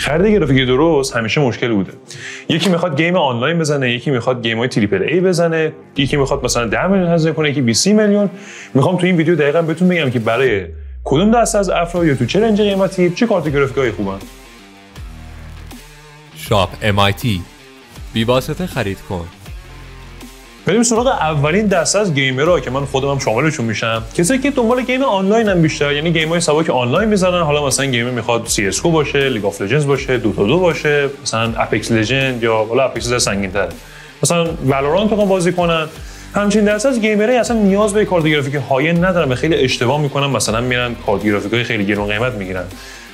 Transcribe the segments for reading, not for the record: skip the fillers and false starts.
خرید گرافیک درست همیشه مشکل بوده. یکی میخواد گیم آنلاین بزنه، یکی میخواد گیم‌های تریپل ای بزنه، یکی میخواد مثلا 10 میلیون هزینه کنه، یکی 20 میلیون. میخوام تو این ویدیو دقیقاً بهتون بگم که برای کدوم دسته از افراد یا تو چه رنج قیمتی چه کارت گرافیکایی خوبن. شاپ MIT بی واسطه خرید کن. بریم سراغ اولین دسته از گیمرها که من خودم هم شاملشون میشم. کسایی که دنبال گیم آنلاین هم بیشتر، یعنی گیم‌های سبک آنلاین میزنن. حالا مثلا گیم میخواد CS:GO باشه، لیگ آف لجندز باشه، دوتا 2 باشه، مثلا اپکس لژند یا حالا اپکس سنگین‌تره، مثلا والورانت رو بازی کنن. همچین دسته از گیمرها اصلا نیاز به کارت گرافیک های اند ندارن و خیلی اشتباه میکنن، مثلا میرن کارت گرافیکای خیلی گرون قیمت میگیرن.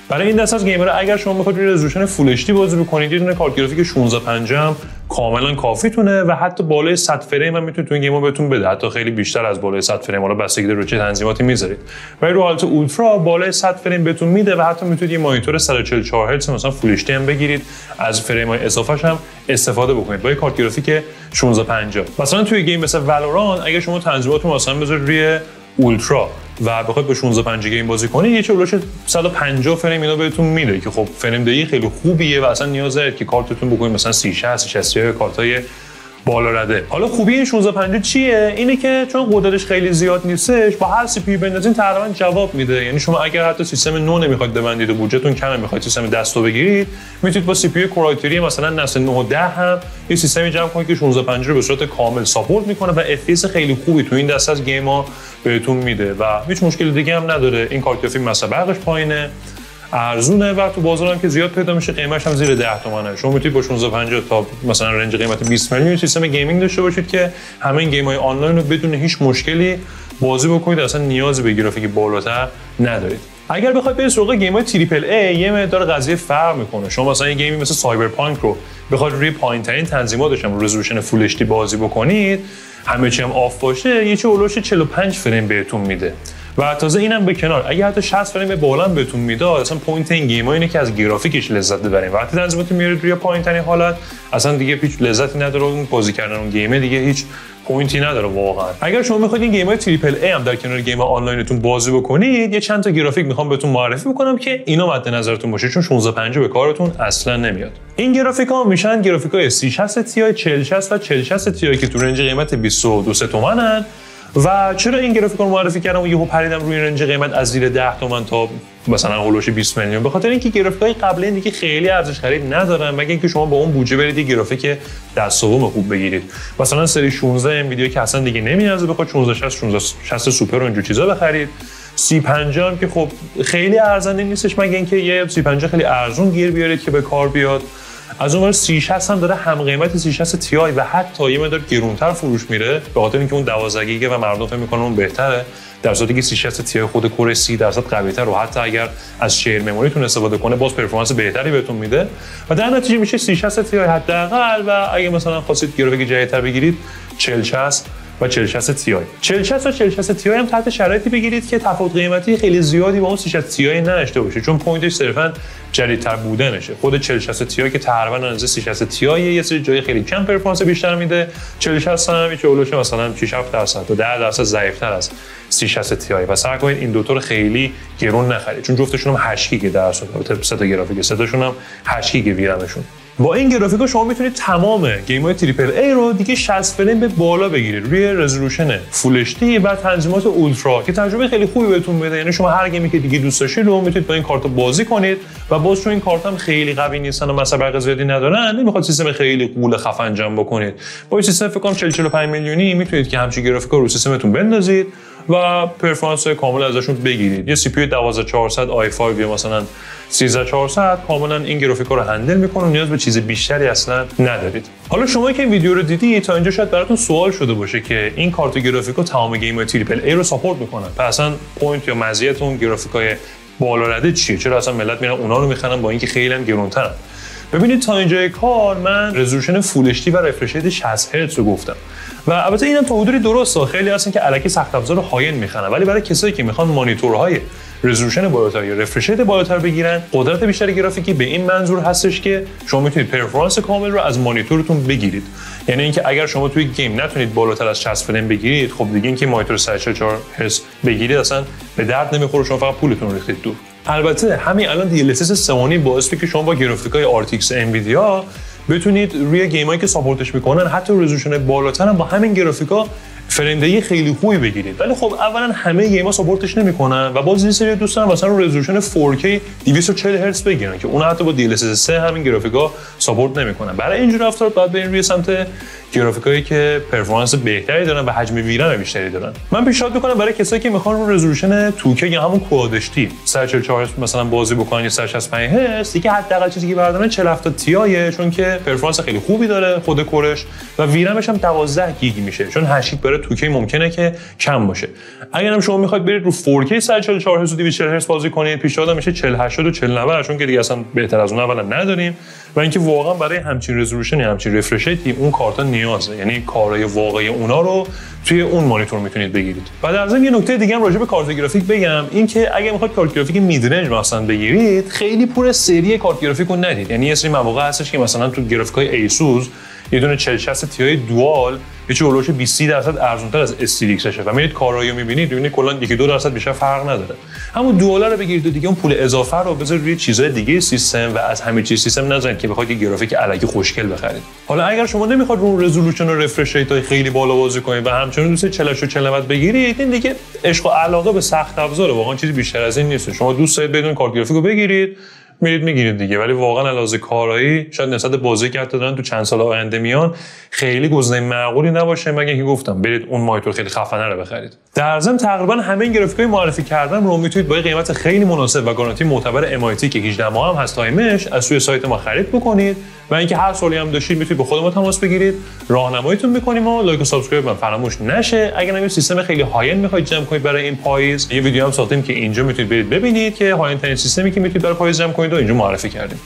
برای این دسته از گیمرها اگر شما میخواید روی رزولوشن فول اچ دی بازی بکنید، یه دونه کارت گرافیک 1650 هم کاملا کافیتونه و حتی بالای 100 فریم هم میتونه تو این گیم‌ها بهتون بده، حتی خیلی بیشتر از بالای 100 فریم، حالا بستگی داره رو چه تنظیماتی میذارید. ولی رو حالت اولترا بالای 100 فریم بهتون میده و حتی میتونید یه مانیتور 144 هرتز مثلا فول اچ دی هم بگیرید، از فریم‌های اضافه‌اش هم استفاده بکنید با کارت گرافیک 1650. مثلا توی گیم مثل والورانت اگه شما تنظیماتتون مثلا بذارید روی اولترا و بخواید با 1650 گیم بازی کنید، یه چولوش 150 فریم اینا بهتون میده که خب فریم دهی خیلی خوبیه و اصلا نیاز داره که کارتتون بکنید مثلا 3060 60 یا کارتای بالا رده. حالا خوبی این 1650 چیه؟ اینه که چون قدرتش خیلی زیاد نیستش، با هر سی پی بندازین تقریبا جواب میده. یعنی شما اگر حتی سیستم نو نمیخواید ببندید و بودجهتون کمه، میخواید سیستم دستو بگیرید، میتونید با سی پی یو کورای مثلا نسل 9 و 10 هم یه سیستمی جمع کنید که 1650 رو به صورت کامل ساپورت میکنه و اف پی اس خیلی خوبی تو این دسته از گیم‌ها بهتون میده و هیچ مشکل دیگه هم نداره. این کارت گرافیک مصرفش پایینه، ارزونه و تو بازار هم که زیاد پیدا میشه، قیمتش هم زیر 10 تومانه. شما میتونید با 1650 تا مثلا رنج قیمت 20 میلیون سیستم گیمینگ داشته باشید که همه این گیم‌های آنلاین رو بدون هیچ مشکلی بازی بکنید، اصلا نیازی به گرافیک بالاتر ندارید. اگر بخواید برید سراغ گیم‌های تریپل ای یه مقدار قضیه فرق میکنه. شما مثلا یه گیمی مثل سایبرپانک رو بخواید روی پایین‌ترین تنظیماتش هم رزولوشن فول اچ دی بازی بکنید، همه چی هم آف باشه، یه چه اولش 45 فریم بهتون میده و تازه اینم به کنار اگه حتی 60 فریم بالا بهتون میداد، اصلا پوینت این گیم‌ها اینه که از گرافیکش لذت ببرین. وقتی تنظیماتتون میارید روی پایین‌ترین حالت، اصلا دیگه هیچ لذتی نداره، اون بازی کردن اون گیمه دیگه هیچ پوینتی نداره واقعا. اگر شما میخواید این گیم‌های تریپل ای هم در کنار گیم آنلاینتون بازی بکنید، یه چند تا گرافیک میخوام بهتون معرفی بکنم که اینا مد نظرتون باشه، چون 1650 به کارتون اصلا نمیاد. این گرافیک‌ها میشن گرافیک‌های 3060 تی، 4060 و 4060 تی که تو رنج قیمت 22 تومنن. و چرا این گرافیک رو معرفی کردم و یهو پریدم روی رنج قیمت از زیر 10 تومن تا مثلا هولوش 20 میلیون؟ به خاطر اینکه گرافیک‌های قبلی دیگه خیلی ارزش خرید ندارن، مگه اینکه شما با اون بودجه برید یه گرافیک دست دوم خوب بگیرید. مثلا سری 16 انویدیا که اصلا دیگه نمیارزه بخواد 1660 سوپر و اینجور چیزا بخرید. 3050 هم که خب خیلی ارزنده نیستش، مگه اینکه یه 3050 خیلی ارزون گیر بیارید که به کار بیاد. از اون ور 3060 هم داره هم قیمت 3060 تی و حتی یه مقدار گرونتر فروش میره، به خاطر اینکه اون 12 گیگه و مردم فکر میکنن اون بهتره، در صورتی که 3060 تی خود کور 30% قوی‌تر و حتی اگر از شیر مموریتون استفاده کنه باز پرفورمنس بهتری بهتون میده و در نتیجه میشه 3060 تی حداقل. و اگه مثلا خواستید گرافیک جدیدتر بگیرید 4060 و 4060 تی. 4060 و 4060 تی هم تحت شرایطی بگیرید که تفاوت قیمتی خیلی زیادی با اون 3060 تی نداشته باشه، چون پوینتش صرفاً جدیدتر بودنشه. خود 4060 تی که تقریبا اندازه 3060 تی یه سری جای خیلی کم پرفورمنس بیشتر میده. 4060 هم میشه اولش مثلا 6-7% تا 10% ضعیف‌تر از 3060 تی و سعی کنید این دو تا رو خیلی گرون نخرید، چون جفتشون هم 8 گیگ در اصل سه تا گرافیک، سه تاشون هم 8 گیگ ویرمشون. با این گرافیکا شما میتونید تمام گیم‌های تریپل ای رو دیگه 60 فریم به بالا بگیرید روی رزولوشن فول اچ دی و تنظیمات اولترا که تجربه خیلی خوبی بهتون میده. یعنی شما هر گیمی که دیگه دوست داشتید رو میتونید با این کارت بازی کنید و باز چون این کارت هم خیلی قوی نیستن و مصرف زیادی ندارن، نمیخواد سیستم خیلی قول خفن جمع بکنید. با این سیستم فکر کنم 40-45 میلیونی میتونید که همچین گرافیکا رو سیستمتون بندازید و پرفورمنس کامل ازشون بگیرید. یه سی پی یو 12400 i5 یا مثلا 13400 کاملا این گرافیکا رو هندل میکنه، نیاز به چیز بیشتری اصلا ندارید. حالا شما که این ویدیو رو دیدید تا اینجا شاید براتون سوال شده باشه که این کارت گرافیکا تمام گیم‌های تریپل ای رو ساپورت میکنن، پس اصلا پوینت یا مزیت اون گرافیکای بالا رده چیه؟ چرا اصلا ملت میرن اونا رو میخرن با اینکه خیلی هم گرونترن؟ ببینید تا اینجای کار من رزولوشن فول اچ دی و رفرش ریت 60 هرتز رو گفتم و البته اینم تا حدودی درسته. خیلی هستن که الکی سخت افزار های اند میخرن، ولی برای کسایی که میخوان مانیتورهای رزولوشن بالاتر یا رفرش ریت بالاتر بگیرن، قدرت بیشتر گرافیکی به این منظور هستش که شما میتونید پرفورمنس کامل رو از مانیتورتون بگیرید. یعنی اینکه اگر شما توی گیم نتونید بالاتر از 60 فریم بگیرید، خب دیگه اینکه مانیتور 144 هرتز بگیرید اصلا به درد نمیخوره، شما فقط پولتون رو ریختید دور. البته همین الان DLSS 3.5 باعث میشه که شما با گرافیکای RTX انویدیا بتونید روی گیمایی که ساپورتش میکنن حتی رزولوشن بالاتر هم با همین گرافیکا فریم خیلی خوبی بگیرید. ولی خب اولا همه گیم‌ها ساپورتش نمیکنن و باز این سری دوست دارن مثلا رزولوشن 4K 240 هرتز بگیرن که اون حتی با DLSS 3 همین گرافیکا ساپورت نمیکنن. برای اینجور رفتار باید برین روی سمت گرافیکایی که پرفورمنس بهتری دارن و حجم ویرم بیشتری دارن. من پیشنهاد میکنم برای کسایی که میخوان رو رزولوشن 2K یا همون کواد اچ دی 144 هرتز مثلا بازی بکنن یا 165 هرتز، دیگه حداقل چیزی که بردارن 4070 تی چون که پرفورمنس خیلی خوبی داره خود کورش و ویرمش هم 12 گیگ میشه، چون 8 برای 2K ممکنه که کم باشه. اگر هم شما میخواید برید رو 4K 144 هرتز و 240 هرتز بازی کنید، پیشنهاد میشه 4080 و 4090 چون که دیگه اصلا بهتر از اون اولا نداریم و اینکه واقعا برای همچین رزولوشنی همچین رفرش ریتی اون کارتا نیازه، یعنی کارهای واقعی اونا رو توی اون مانیتور میتونید بگیرید. و در ضمن یه نکته دیگه هم راجع به کارت گرافیک بگم، این که اگه میخواید کارت گرافیک مید رنج مثلا بگیرید، خیلی پول سری کارت گرافیک رو ندید. یعنی یه سری مواقع هستش که مثلا تو گرافیکای ایسوس یه دونه 4060 تی دوال یه چه اولش 20% ارزان‌تر از استریکسشه و میرید کارایی رو می‌بینید کلا 1-2% بیشتر فرق نداره. همون دوال رو بگیرید و دیگه اون پول اضافه رو بذارید روی چیزهای دیگه سیستم و از همه چیز سیستم نذارید که بخواید یه گرافیک الکی خوشگل بخرید. حالا اگر شما نمیخواد اون رزولوشن و رفرش ریت خیلی بالا بازی کنید و همچنین دوست 40 و 40 بگیرید، این دیگه عشق و علاقه به سخت افزاره، واقعا چیزی بیشتر از این نیست. شما دوست دارید بدون کارت گرافیک رو بگیرید میگیرید دیگه، ولی واقعا علاوه کارایی شاید نسبت بازی که حتی دارن تو چند سال آینده میان خیلی گزینه معقولی نباشه، مگه اینکه گفتم برید اون مانیتور خیلی خفنه رو بخرید. در ضمن تقریبا همه این گرافیکای معرفی کردم رو میتونید با قیمت خیلی مناسب و گارانتی معتبر MIT که 18 ماه هم هست تایمش از روی سایت ما خرید بکنید و اینکه هر سوالی هم داشتید میتونید با خود ما تماس بگیرید، راهنماییتون میکنیم و لایک و سابسکرایب هم فراموش نشه. اگر هم سیستم خیلی های اند میخواید جمع کنید برای این پاییز، یه ویدیو هم ساختیم که اینجا میتونید برید ببینید که های اند ترین سیستمی که میتونید برای پاییز جمع کنید و اینجا معرفی کردیم.